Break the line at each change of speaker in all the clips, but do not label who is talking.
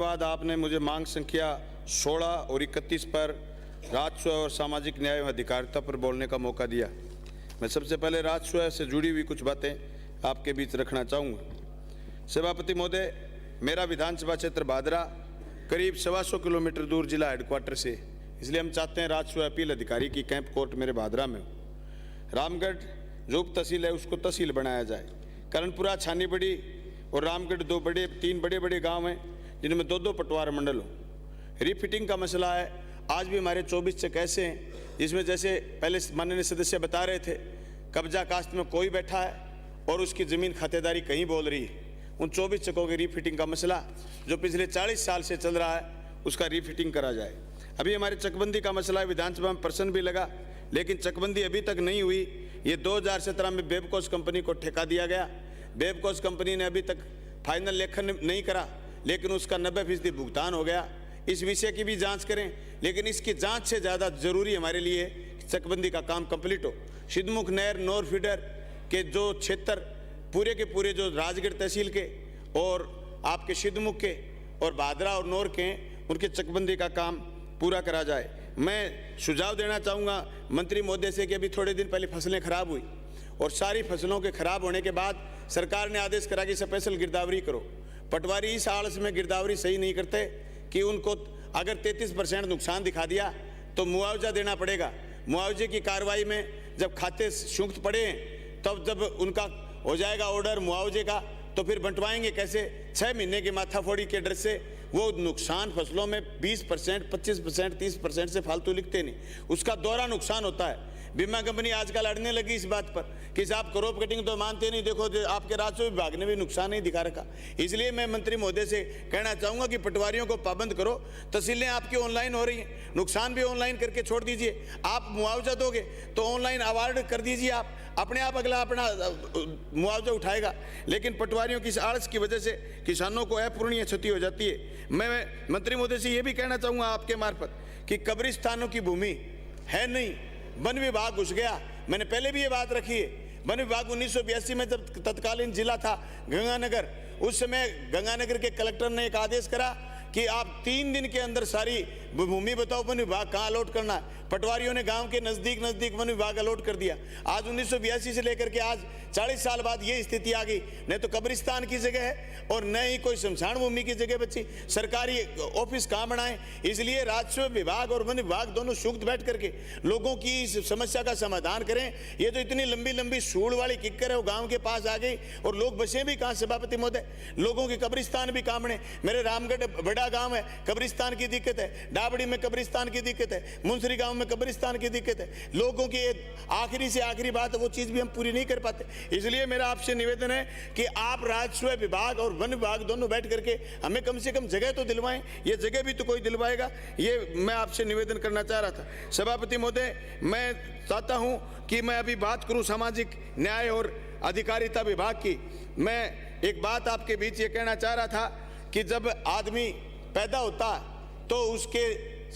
बाद आपने मुझे मांग संख्या 16 और 31 पर राजस्व और सामाजिक न्याय एवं अधिकारिता पर बोलने का मौका दिया। मैं सबसे पहले राजस्व से जुड़ी हुई कुछ बातें आपके बीच रखना चाहूँगा। सभापति महोदय, मेरा विधानसभा क्षेत्र भादरा करीब 125 किलोमीटर दूर जिला हेडक्वार्टर से, इसलिए हम चाहते हैं राजस्व अपील अधिकारी की कैंप कोर्ट मेरे भादरा में हो। रामगढ़ जो उप तहसील है उसको तहसील बनाया जाए। करणपुरा, छानीबड़ी और रामगढ़ तीन बड़े बड़े गाँव हैं जिनमें दो पटवार मंडल हो। रिफिटिंग का मसला है, आज भी हमारे 24 चेक ऐसे हैं जिसमें जैसे पहले माननीय सदस्य बता रहे थे, कब्जा कास्ट में कोई बैठा है और उसकी ज़मीन खातेदारी कहीं बोल रही है। उन 24 चेकों की रिफिटिंग का मसला जो पिछले 40 साल से चल रहा है उसका रिफिटिंग करा जाए। अभी हमारे चकबंदी का मसला है, विधानसभा में प्रश्न भी लगा, लेकिन चकबंदी अभी तक नहीं हुई। ये 2017 में बेबकोस कंपनी को ठेका दिया गया। बेबकोस कंपनी ने अभी तक फाइनल लेखन नहीं करा, लेकिन उसका 90% भुगतान हो गया। इस विषय की भी जांच करें, लेकिन इसकी जांच से ज़्यादा जरूरी हमारे लिए चकबंदी का काम कंप्लीट हो। सिद्धमुख नहर नोर फीडर के जो क्षेत्र पूरे के पूरे जो राजगढ़ तहसील के और आपके सिद्धमुख के और भादरा और नौर के, उनके चकबंदी का काम पूरा करा जाए। मैं सुझाव देना चाहूँगा मंत्री महोदय से कि अभी थोड़े दिन पहले फसलें खराब हुई और सारी फसलों के खराब होने के बाद सरकार ने आदेश करा कि स्पेशल गिरदावरी करो। पटवारी इस आलस में गिरदावरी सही नहीं करते कि उनको अगर 33% नुकसान दिखा दिया तो मुआवजा देना पड़ेगा। मुआवजे की कार्रवाई में जब खाते सूक्त पड़े तब जब उनका हो जाएगा ऑर्डर मुआवजे का, तो फिर बंटवाएंगे कैसे? 6 महीने की माथाफोड़ी के डर से वो नुकसान फसलों में 20%, 25%, 30% से फालतू लिखते नहीं, उसका दोहरा नुकसान होता है। बीमा कंपनी आजकल अड़ने लगी इस बात पर कि साहब क्रॉप कटिंग तो मानते नहीं, देखो आपके राजस्व विभाग ने भी नुकसान नहीं दिखा रखा। इसलिए मैं मंत्री महोदय से कहना चाहूँगा कि पटवारियों को पाबंद करो। तहसीलें आपकी ऑनलाइन हो रही हैं, नुकसान भी ऑनलाइन करके छोड़ दीजिए। आप मुआवजा दोगे तो ऑनलाइन अवार्ड कर दीजिए, आप अपने आप अगला अपना मुआवजा उठाएगा। लेकिन पटवारियों की इस आलस की वजह से किसानों को अपूरणीय क्षति हो जाती है। मैं मंत्री महोदय से ये भी कहना चाहूँगा आपके मार्फत कि कब्रिस्तानों की भूमि है नहीं, वन विभाग घुस गया। मैंने पहले भी ये बात रखी है, वन विभाग 1982 में जब तत्कालीन जिला था गंगानगर, उस समय गंगानगर के कलेक्टर ने एक आदेश करा कि आप 3 दिन के अंदर सारी भूमि बताओ वन विभाग कहाँ अलॉट करना है। पटवारियों ने गांव के नज़दीक वन विभाग अलॉट कर दिया। आज 1982 से लेकर के आज 40 साल बाद ये स्थिति आ गई, नहीं तो कब्रिस्तान की जगह है और न ही कोई शमशान भूमि की जगह बची। सरकारी ऑफिस कहाँ बनाएं? इसलिए राजस्व विभाग और वन विभाग दोनों संयुक्त बैठ करके लोगों की इस समस्या का समाधान करें। ये तो इतनी लंबी लंबी सूढ़ वाली किक्कर है, वो गाँव के पास आ गई और लोग बसे भी कहाँ? सभापति महोदय, लोगों की कब्रिस्तान भी कहाँ बने? मेरे रामगढ़ बड़ा गाँव है, कब्रिस्तान की दिक्कत है। डाबड़ी में कब्रिस्तान की दिक्कत है, मुंसरी गाँव में कब्रिस्तान की दिक्कत है। लोगों की आखिरी से आखिरी बात वो चीज़ भी हम पूरी नहीं कर पाते। इसलिए मेरा आपसे निवेदन है कि आप राजस्व विभाग और वन विभाग दोनों बैठ करके हमें कम से कम जगह तो दिलवाएं। ये जगह भी तो कोई दिलवाएगा, ये मैं आपसे निवेदन करना चाह रहा था। सभापति महोदय, मैं चाहता हूं कि मैं अभी बात करूं सामाजिक न्याय और अधिकारिता विभाग की। मैं एक बात आपके बीच ये कहना चाह रहा था कि जब आदमी पैदा होता तो उसके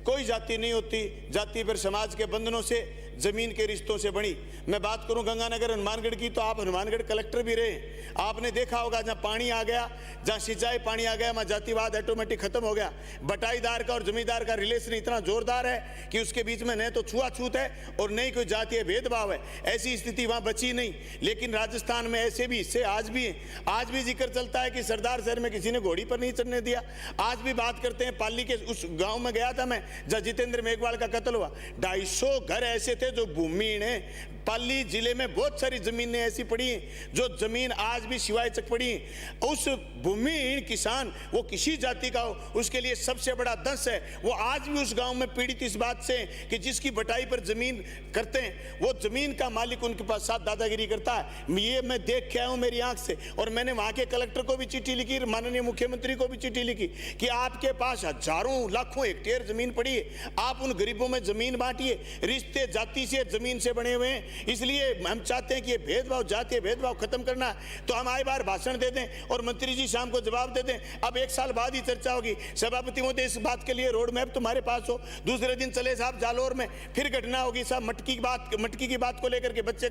कोई जाति नहीं होती, जाति पर समाज के बंधनों से, जमीन के रिश्तों से बनी। मैं बात करूं गंगानगर हनुमानगढ़ की, तो आप हनुमानगढ़ कलेक्टर भी रहे, आपने देखा होगा जहां पानी आ गया, जहां सिंचाई पानी आ गया, वहां जातिवाद ऑटोमेटिक खत्म हो गया। बटाईदार का और जमींदार का रिलेशन इतना जोरदार है कि उसके बीच में न तो छुआछूत है और न ही कोई जातीय भेदभाव है। ऐसी स्थिति वहां बची नहीं। लेकिन राजस्थान में ऐसे भी हिस्से आज भी हैं। आज भी जिक्र चलता है कि सरदार शहर में किसी ने घोड़ी पर नहीं चढ़ने दिया। आज भी बात करते हैं, पाली के उस गाँव में गया था मैं जहाँ जितेंद्र मेघवाल का कत्ल हुआ। 250 घर ऐसे थे जो भूमिहीन है। पाली जिले में बहुत सारी जमीनें ऐसी पड़ी हैं जो जमीन आज भी सिवाय चक पड़ी हैं। उस भूमिहीन किसान वो किसी जाति का हो, उसके लिए सबसे बड़ा दंश है। वो आज भी उस गांव में पीड़ित इस बात से कि जिसकी बटाई पर जमीन करते हैं वो जमीन का मालिक उनके पास साथ दादागिरी करता है। ये मैं देख के आया हूँ मेरी आंख से, और मैंने वहाँ के कलेक्टर को भी चिट्ठी लिखी, माननीय मुख्यमंत्री को भी चिट्ठी लिखी कि आपके पास हजारों लाखों हेक्टेयर जमीन पड़ी है, आप उन गरीबों में जमीन बांटिए। रिश्ते जाति
जाति से जमीन से बने हुए हैं, इसलिए हम चाहते हैं कि ये भेदभाव, जातीय भेदभाव खत्म करना है। तो हम आए बार भाषण दे दें और मंत्री जी शाम को जवाब दे दें। अब 1 साल बाद ही चर्चा होगी। सभापति महोदय, इस बात के लिए रोड मैप तुम्हारे पास हो। दूसरे दिन चले साहब जालोर में फिर घटना होगी साहब, मटकी की बात को लेकर के बच्चे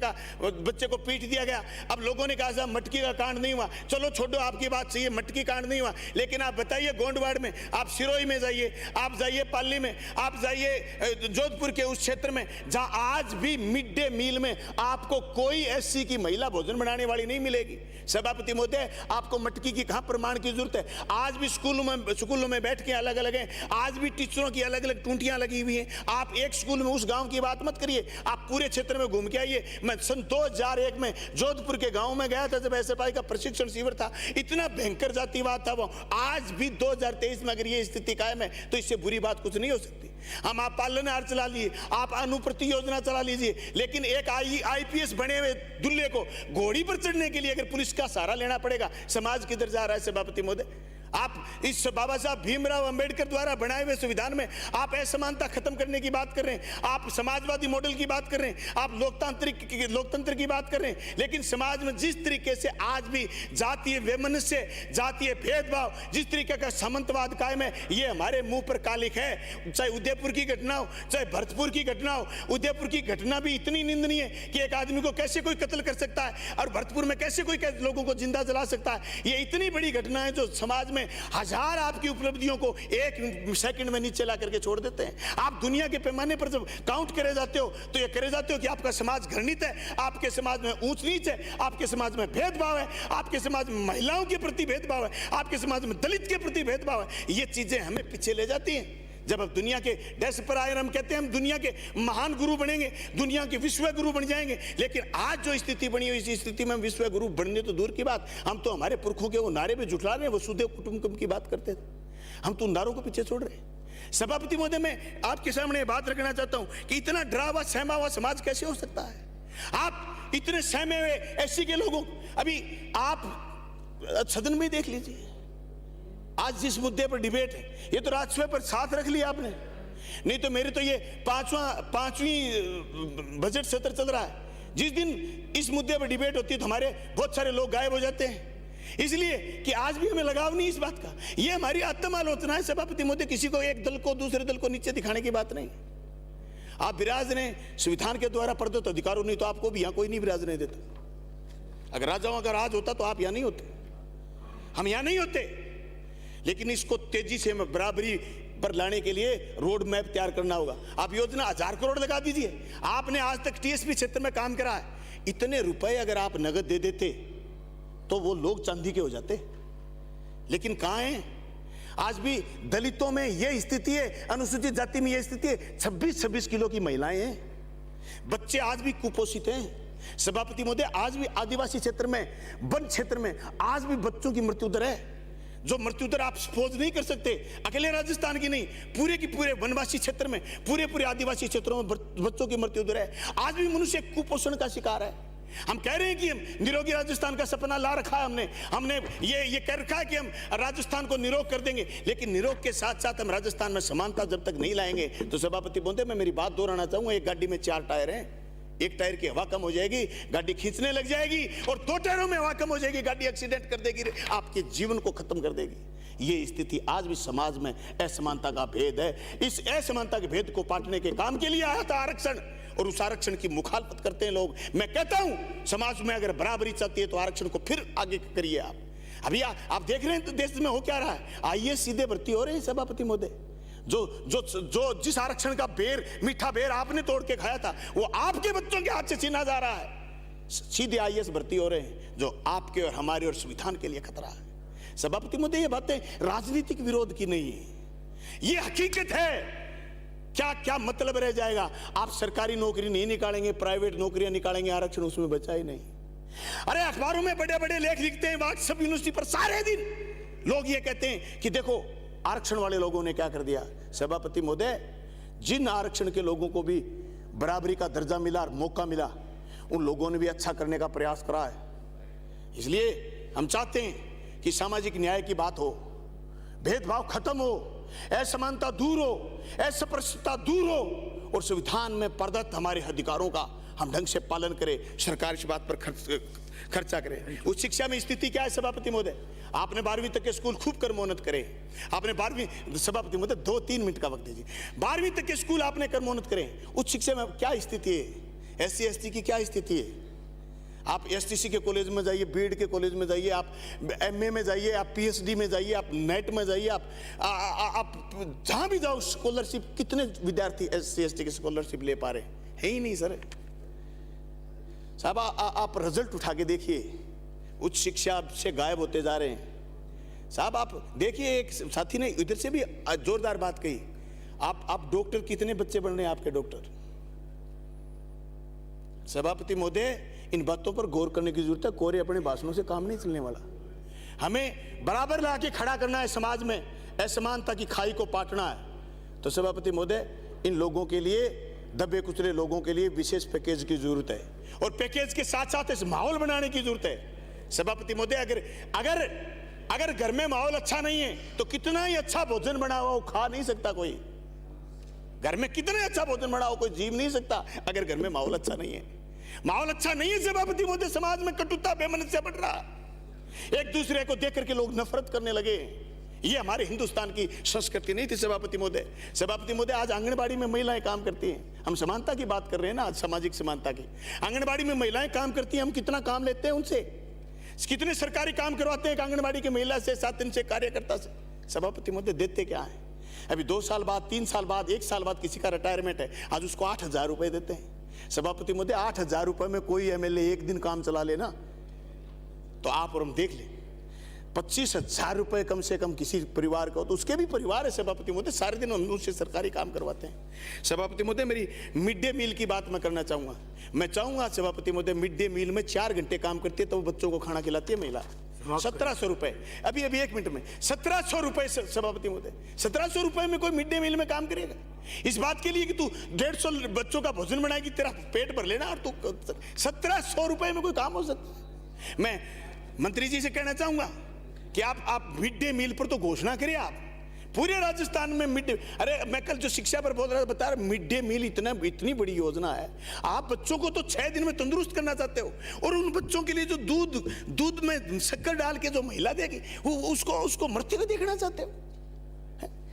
को पीट दिया गया। अब लोगों ने कहा साहब मटकी का कांड नहीं हुआ, चलो छोड़ो आपकी बात सही है, मटकी कांड नहीं हुआ, लेकिन आप बताइए गोंडवाड़ में, आप सिरोही में जाइए, आप जाइए पाली में, आप जाइए जोधपुर के उस क्षेत्र में जहां आज भी मिड डे मील में आपको कोई एससी की महिला भोजन बनाने वाली नहीं मिलेगी। सभापति महोदय, आपको मटकी की कहां प्रमाण की जरूरत है? आज भी स्कूलों में बैठ के अलग अलग हैं, आज भी टीचरों की अलग अलग टूंटियां लगी हुई हैं। आप एक स्कूल में उस गांव की बात मत करिए, आप पूरे क्षेत्र में घूम के आइए। मैं सन 2001 में जोधपुर के गांव में गया था, जब एसएफआई का प्रशिक्षण शिविर था। इतना भयंकर जातिवाद था वो। आज भी 2023 में अगर ये स्थिति कायम है तो इससे बुरी बात कुछ नहीं हो सकती। हम आप पालनहार चला लिए, आप अनुप्रति योजना चला लीजिए, लेकिन एक आईपीएस बने हुए दुल्हे को घोड़ी पर चढ़ने के लिए अगर पुलिस का सहारा लेना पड़ेगा, समाज किधर जा रहा है? सभापति महोदय, आप इस बाबा साहब भीमराव अंबेडकर द्वारा बनाए हुए संविधान में आप असमानता खत्म करने की बात कर रहे हैं, आप समाजवादी मॉडल की बात कर रहे हैं, आप लोकतंत्र की बात कर रहे हैं, लेकिन समाज में जिस तरीके से आज भी जातीय वैमनस्य, जातीय भेदभाव, जिस तरीके का सामंतवाद कायम है, ये हमारे मुंह पर कालिक है। चाहे उदयपुर की घटना हो, चाहे भरतपुर की घटना हो। उदयपुर की घटना भी इतनी निंदनीय है कि एक आदमी को कैसे कोई कत्ल कर सकता है, और भरतपुर में कैसे कोई लोगों को जिंदा जला सकता है। ये इतनी बड़ी घटना है जो समाज में हजार आपकी उपलब्धियों को 1 सेकंड में नीचे ला करके छोड़ देते हैं। आप दुनिया के पैमाने पर जब काउंट करे जाते हो तो ये करे जाते हो कि आपका समाज घृणित है, आपके समाज में ऊंच नीच है, आपके समाज में भेदभाव है, आपके समाज में महिलाओं के प्रति भेदभाव है, आपके समाज में दलित के प्रति भेदभाव है। ये चीजें हमें पीछे ले जाती हैं। जब अब दुनिया के डेस्क पर आए, हम कहते हैं हम दुनिया के महान गुरु बनेंगे, दुनिया के विश्व गुरु बन जाएंगे, लेकिन आज जो स्थिति बनी हुई, इस स्थिति में हम विश्व गुरु बनने तो दूर की बात, हम तो हमारे पुरखों के वो नारे पे जुटला रहे हैं, वसुधैव कुटुंबकम की बात करते थे, हम तो उन नारों को पीछे छोड़ रहे हैं। सभापति महोदय, मैं आपके सामने बात रखना चाहता हूं कि इतना डरा हुआ सहमा हुआ समाज कैसे हो सकता है? आप इतने सहमे हुए एससी के लोगों, अभी आप सदन में देख लीजिए, आज जिस मुद्दे पर डिबेट है, ये तो राज्यसभा पर साथ रख लिया आपने, नहीं तो मेरे तो ये पांचवी बजट सत्र चल रहा है। जिस दिन इस मुद्दे पर डिबेट होती है तो हमारे बहुत सारे लोग गायब हो जाते हैं, इसलिए कि आज भी हमें लगाव नहीं इस बात का। ये हमारी आत्मालोचना है सभापति महोदय, किसी को एक दल को दूसरे दल को नीचे दिखाने की बात नहीं। आप विराजने संविधान के द्वारा प्रदत्त अधिकारों, नहीं तो आपको भी यहां कोई नहीं विराजने देता। अगर राजाओं का राज होता तो आप यहां नहीं होते, हम यहां नहीं होते। लेकिन इसको तेजी से बराबरी पर लाने के लिए रोड मैप तैयार करना होगा। आप योजना 1000 करोड़ लगा दीजिए। आपने आज तक टीएसपी क्षेत्र में काम करा है, इतने रुपए अगर आप नगद दे देते तो वो लोग चांदी के हो जाते, लेकिन कहां हैं? आज भी दलितों में यह स्थिति है, अनुसूचित जाति में यह स्थिति है। 26-26 किलो की महिलाएं हैं, बच्चे आज भी कुपोषित हैं। सभापति महोदय, आज भी आदिवासी क्षेत्र में, वन क्षेत्र में आज भी बच्चों की मृत्यु दर है, जो मृत्यु दर आप सपोज नहीं कर सकते। अकेले राजस्थान की नहीं, पूरे की पूरे वनवासी क्षेत्र में, पूरे आदिवासी क्षेत्रों में बच्चों की मृत्यु दर है। आज भी मनुष्य कुपोषण का शिकार है। हम कह रहे हैं कि हम निरोगी राजस्थान का सपना ला रखा है, हमने ये कह रखा है कि हम राजस्थान को निरोग कर देंगे, लेकिन निरोग के साथ साथ हम राजस्थान में समानता जब तक नहीं लाएंगे तो सभापति महोदय, मैं मेरी बात दोहराना चाहूंगा। एक गाड़ी में 4 टायर हैं, एक टायर की हवा कम हो जाएगी, गाड़ी खींचने लग जाएगी, और 2 टायरों में हवा कम हो जाएगी, गाड़ी एक्सीडेंट कर देगी, आपके जीवन को खत्म कर देगी। ये स्थिति आज भी समाज में असमानता का भेद है। इस असमानता के भेद को पाटने के काम के लिए आया था आरक्षण, और उस आरक्षण की मुखालफत करते हैं लोग। मैं कहता हूं समाज में अगर बराबरी चाहती है तो आरक्षण को फिर आगे करिए। आप अभी आप देख रहे हैं तो देश में हो क्या रहा है, आईएएस सीधे भर्ती हो रहे हैं सभापति महोदय। जो जिस आरक्षण का बेर, मीठा बेर आपने तोड़ के खाया था, वो आपके बच्चों के हाथ से छीना जा रहा है। सीधे आईएएस भर्ती हो रहे हैं, जो आपके और हमारे और संविधान के लिए खतरा है। सभापति महोदय, ये बातें राजनीतिक विरोध की नहीं है, ये हकीकत है। क्या मतलब रह जाएगा? आप सरकारी नौकरी नहीं निकालेंगे, प्राइवेट नौकरियां निकालेंगे, आरक्षण उसमें बचा ही नहीं। अरे अखबारों में बड़े बड़े लेख लिखते हैं, व्हाट्सएप यूनिवर्सिटी पर सारे दिन लोग ये कहते हैं कि देखो आरक्षण वाले लोगों ने क्या कर दिया। सभापति महोदय, जिन आरक्षण के लोगों को भी बराबरी का दर्जा मिला और मौका मिला, उन लोगों ने भी अच्छा करने का प्रयास करा है। इसलिए हम चाहते हैं कि सामाजिक न्याय की बात हो, भेदभाव खत्म हो, असमानता दूर हो, अस्पृश्यता दूर हो, और संविधान में प्रदत्त हमारे अधिकारों का हम ढंग से पालन करें, सरकार इस बात पर खर्चा करे। उच्च शिक्षा में स्थिति क्या है सभापति महोदय? आपने 12वीं तक के स्कूल खूब कर्मोन्नत करे। आपने 12वीं, सभापति महोदय 2-3 मिनट का वक्त दीजिए। 12वीं तक के स्कूल आपने कर्मोन्नत करे। उच्च शिक्षा में क्या स्थिति है? SC ST की क्या स्थिति है? आप STC के कॉलेज में जाइए, बीएड के कॉलेज में जाइए, आप MA में जाइए, आप PhD में जाइए, आप नेट में जाइए, आप जहां भी जाओ स्कॉलरशिप, कितने विद्यार्थी SC ST की स्कॉलरशिप ले पा रहे हैं? ही नहीं सर साहब। आप रिजल्ट उठा के देखिए, उच्च शिक्षा से गायब होते जा रहे हैं साहब। आप देखिए, एक साथी ने इधर से भी जोरदार बात कही, आप डॉक्टर, कितने बच्चे बन रहे हैं आपके डॉक्टर? सभापति महोदय, इन बातों पर गौर करने की जरूरत है। कोरे अपने भाषणों से काम नहीं चलने वाला। हमें बराबर ला के खड़ा करना है, समाज में असमानता की खाई को पाटना है। तो सभापति महोदय, इन लोगों के लिए, दबे कुचले लोगों के लिए विशेष पैकेज की जरूरत है, और पैकेज के साथ साथ इस माहौल बनाने की जरूरत है। सभापति महोदय, अगर घर में माहौल अच्छा नहीं है तो कितना ही अच्छा भोजन बना हुआ वो खा नहीं सकता कोई। घर में कितना अच्छा भोजन बना हो, कोई जीव नहीं सकता अगर घर में माहौल अच्छा नहीं है। माहौल अच्छा नहीं है सभापति महोदय, समाज में कटुता बेमनस्या बढ़ रहा है। एक दूसरे को देख करके लोग नफरत करने लगे। ये हमारे हिंदुस्तान की संस्कृति नहीं थी सभापति महोदय। सभापति महोदय, आज आंगनबाड़ी में महिलाएं काम करती हैं। हम समानता की बात कर रहे हैं ना, आज सामाजिक समानता की। आंगनबाड़ी में महिलाएं काम करती हैं, हम कितना काम लेते हैं उनसे, कितने सरकारी काम करवाते हैं आंगनबाड़ी की महिला से, 7 दिन से कार्यकर्ता से। सभापति महोदय, देते क्या है? अभी 2 साल बाद, 3 साल बाद, 1 साल बाद किसी का रिटायरमेंट है, आज उसको 8,000 रुपए देते हैं। सभापति महोदय, 8,000 रुपए में कोई MLA एक दिन काम चला लेना तो आप और हम देख लें। 25,000 रुपए कम से कम किसी परिवार का हो तो उसके भी परिवार है सभापति महोदय, सारे दिन हम उससे सरकारी काम करवाते हैं। सभापति महोदय, मेरी मिड डे मील की बात मैं करना चाहूंगा। मैं चाहूंगा सभापति महोदय, मिड डे मील में 4 घंटे काम करती है तो वो बच्चों को खाना खिलाती है महिला। 1700 रुपए, अभी 1 मिनट में 1700 रुपए सभापति महोदय। 1700 रुपए में कोई मिड डे मील में काम करेगा? इस बात के लिए कि तू 150 बच्चों का भोजन बनाएगी, तेरा पेट भर लेना, और तू 1700 रुपए में कोई काम हो सकता है? मैं मंत्री जी से कहना चाहूंगा कि आप मिड डे मील पर तो घोषणा करिए। आप पूरे राजस्थान में मिड डे, अरे मैं कल जो शिक्षा पर बोल रहा था, बता रहा, मिड डे मील इतनी बड़ी योजना है। आप बच्चों को तो 6 दिन में तंदुरुस्त करना चाहते हो, और उन बच्चों के लिए जो दूध में शक्कर डाल के जो महिला देगी उसको मरते हुए देखना चाहते हो?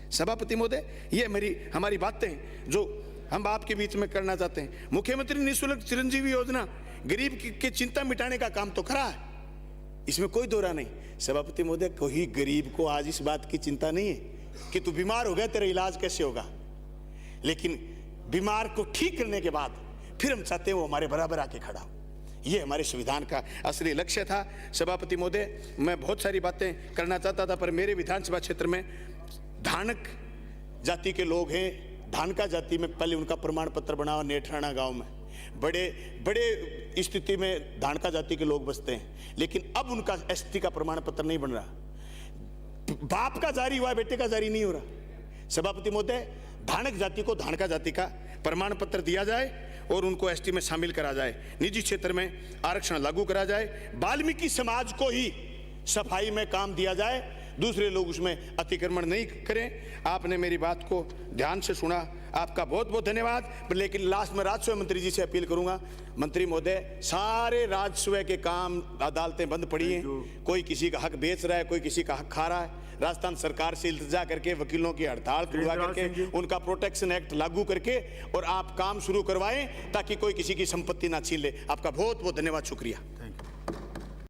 सभापति महोदय, ये हमारी बातें जो हम आपके बीच में करना चाहते हैं। मुख्यमंत्री निःशुल्क चिरंजीवी योजना गरीब की चिंता मिटाने का काम तो करा है, इसमें कोई दो राय नहीं। सभापति महोदय, कोई गरीब को आज इस बात की चिंता नहीं है कि तू बीमार हो गया, तेरा इलाज कैसे होगा, लेकिन बीमार को ठीक करने के बाद फिर हम चाहते हैं वो हमारे बराबर आके खड़ा हो। ये हमारे संविधान का असली लक्ष्य था। सभापति महोदय, मैं बहुत सारी बातें करना चाहता था, पर मेरे विधानसभा क्षेत्र में धानक जाति के लोग हैं। धानका जाति में पहले उनका प्रमाण पत्र बना हुआ नेठराना गांव में, बड़े स्थिति में धानका जाति के लोग बसते हैं, लेकिन अब उनका ST का प्रमाण पत्र नहीं बन रहा। बाप का जारी हुआ, बेटे का जारी नहीं हो रहा। सभापति महोदय, धानक जाति को धानका जाति का प्रमाण पत्र दिया जाए और उनको ST में शामिल करा जाए। निजी क्षेत्र में आरक्षण लागू करा जाए। वाल्मीकि समाज को ही सफाई में काम दिया जाए, दूसरे लोग उसमें अतिक्रमण नहीं करें। आपने मेरी बात को ध्यान से सुना, आपका बहुत बहुत धन्यवाद। लेकिन लास्ट में राजस्व मंत्री जी से अपील करूंगा, मंत्री महोदय, सारे राजस्व के काम, अदालतें बंद पड़ी हैं, कोई किसी का हक बेच रहा है, कोई किसी का हक खा रहा है। राजस्थान सरकार से इल्तिजा करके, वकीलों की हड़ताल खुलवा करके, उनका प्रोटेक्शन एक्ट लागू करके और आप काम शुरू करवाएं ताकि कोई किसी की संपत्ति ना छीन ले। आपका बहुत बहुत धन्यवाद, शुक्रिया।